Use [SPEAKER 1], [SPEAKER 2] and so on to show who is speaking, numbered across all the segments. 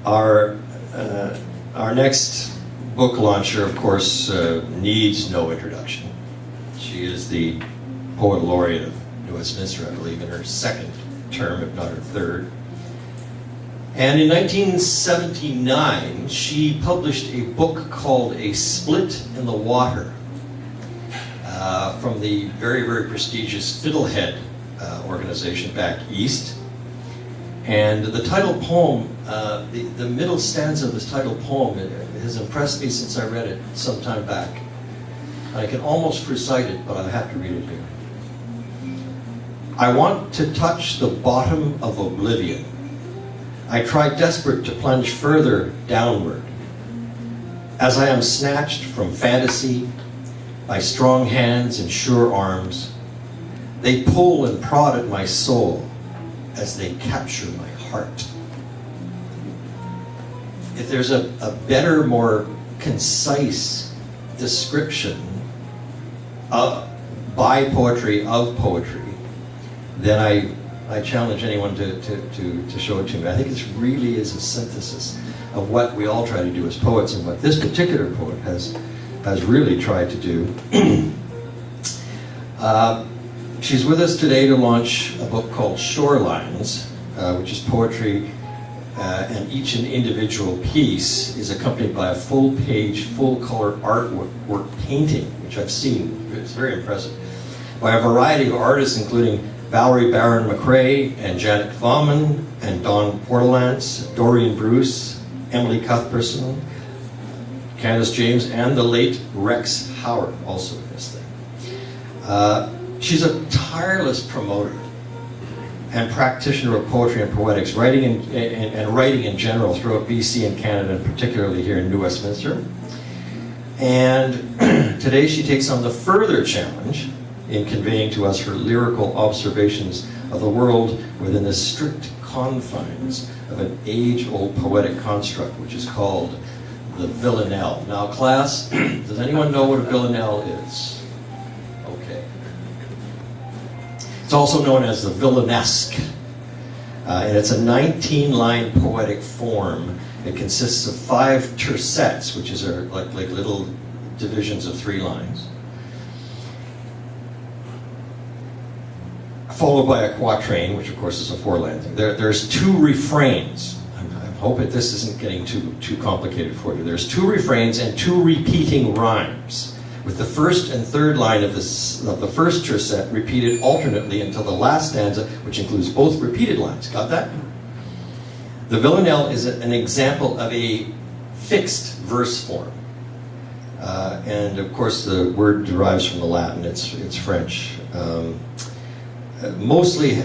[SPEAKER 1] Our next book launcher, of course, needs no introduction. She is the Poet Laureate of New Westminster, I believe, in her second term, if not her third. And in 1979, she published a book called A Split in the Water from the very, very prestigious Fiddlehead organization back east. And the title poem, the middle stanza of this title poem has impressed me since I read it some time back. I can almost recite it, but I have to read it here. I want to touch the bottom of oblivion. I try desperate to plunge further downward. As I am snatched from fantasy by strong hands and sure arms, they pull and prod at my soul as they capture my heart. If there's a better, more concise description by poetry, of poetry, then I challenge anyone to show it to me. I think it really is a synthesis of what we all try to do as poets and what this particular poet has really tried to do. She's with us today to launch a book called Shorelines, which is poetry, and each individual piece is accompanied by a full-page, full-color artwork painting, which I've seen. It's very impressive, by a variety of artists, including Valerie Barron McRae and Janet Vaughman and Dawn Portelance, Dorian Bruce, Emily Cuthbertson, Candice James, and the late Rex Howard, also in this thing. She's a tireless promoter and practitioner of poetry and poetics, writing and writing in general throughout BC and Canada, and particularly here in New Westminster. And today she takes on the further challenge in conveying to us her lyrical observations of the world within the strict confines of an age-old poetic construct, which is called the villanelle. Now, class, does anyone know what a villanelle is? Okay. It's also known as the villanesque, and it's a 19-line poetic form. It consists of 5 tercets, which is like little divisions of 3 lines, followed by a quatrain, which of course is a 4-line thing. There's 2 refrains. I hope this isn't getting too complicated for you. There's 2 refrains and 2 repeating rhymes, with the first and third line of the first tercet repeated alternately until the last stanza, which includes both repeated lines. Got that? The villanelle is an example of a fixed verse form. And of course the word derives from the Latin, it's French. Mostly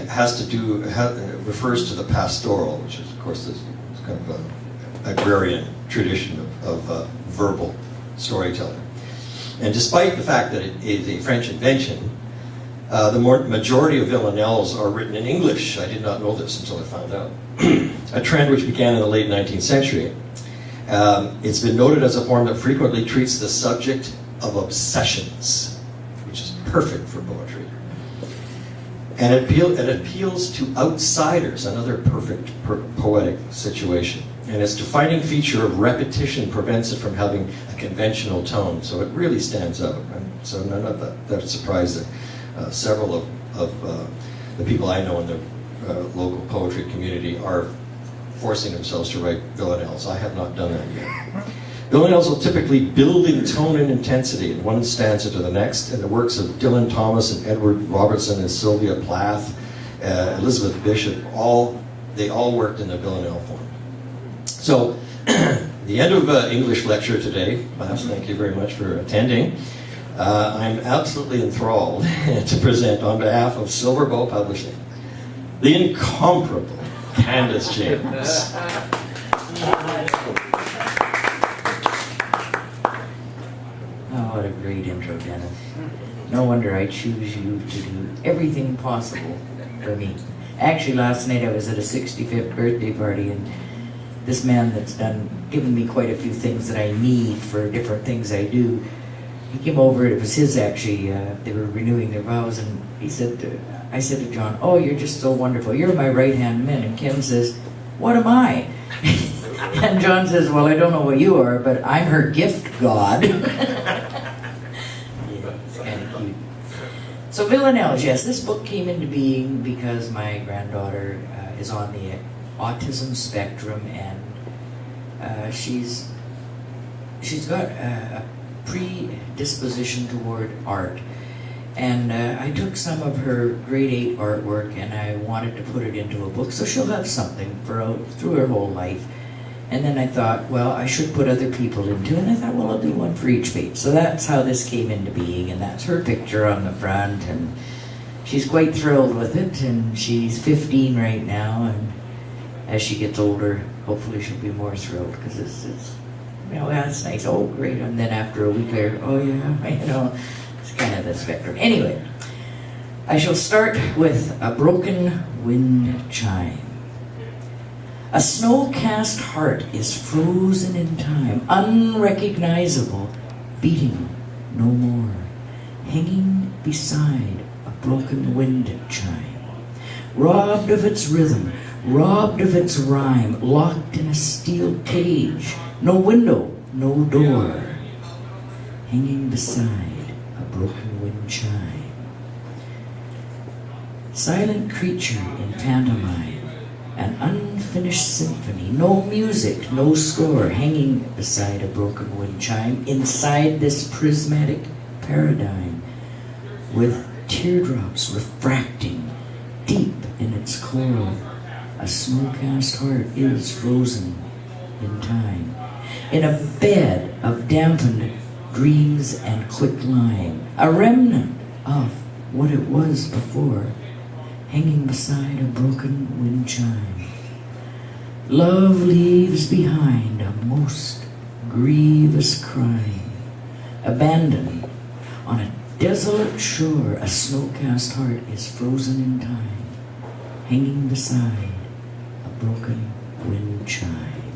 [SPEAKER 1] refers to the pastoral, which is of course this kind of an agrarian tradition of verbal storytelling. And despite the fact that it is a French invention, the majority of villanelles are written in English. I did not know this until I found out. A trend which began in the late 19th century. It's been noted as a form that frequently treats the subject of obsessions, which is perfect for poetry. And it appeals to outsiders, another perfect poetic situation. And its defining feature of repetition prevents it from having a conventional tone, so it really stands out. And so I'm not that surprised that several of the people I know in the local poetry community are forcing themselves to write villanelles. I have not done that yet. Villanelles will typically build in tone and intensity in one stanza to the next, and the works of Dylan Thomas and Edward Robertson and Sylvia Plath, Elizabeth Bishop, they all worked in the villanelle form. So, the end of English lecture today. Class, thank you very much for attending. I'm absolutely enthralled to present on behalf of Silver Bow Publishing, the incomparable Candice James.
[SPEAKER 2] Oh, what a great intro, Dennis. No wonder I choose you to do everything possible for me. Actually, last night I was at a 65th birthday party, and this man that's given me quite a few things that I need for different things I do, he came over, it was his actually, they were renewing their vows, and I said to John, "Oh, you're just so wonderful. You're my right-hand man." And Kim says, "What am I?" And John says, well, I don't know what you are, but I'm her gift god. Yeah, it's kind of cute. So Villanelles, yes, this book came into being because my granddaughter is on the autism spectrum, and she's got a predisposition toward art. And I took some of her grade 8 artwork and I wanted to put it into a book so she'll have something through her whole life. And then I thought, well, I should put other people into it. And I thought, well, I'll do one for each page. So that's how this came into being, and that's her picture on the front. And she's quite thrilled with it, and she's 15 right now. And as she gets older, hopefully she'll be more thrilled, because it's that's nice. Oh, great. And then after a week later, oh yeah, it's kind of the spectrum. Anyway, I shall start with a broken wind chime. A snow-cast heart is frozen in time, unrecognizable, beating no more, hanging beside a broken wind chime. Robbed of its rhythm, robbed of its rhyme, locked in a steel cage, no window, no door, hanging beside a broken wind chime. Silent creature in pantomime, an unfinished symphony, no music, no score, hanging beside a broken wind chime, inside this prismatic paradigm, with teardrops refracting deep in its core. A snow-cast heart is frozen in time, in a bed of dampened dreams and quicklime, a remnant of what it was before, hanging beside a broken wind chime. Love leaves behind a most grievous crime. Abandoned on a desolate shore, a snow-cast heart is frozen in time, hanging beside a broken wind chime.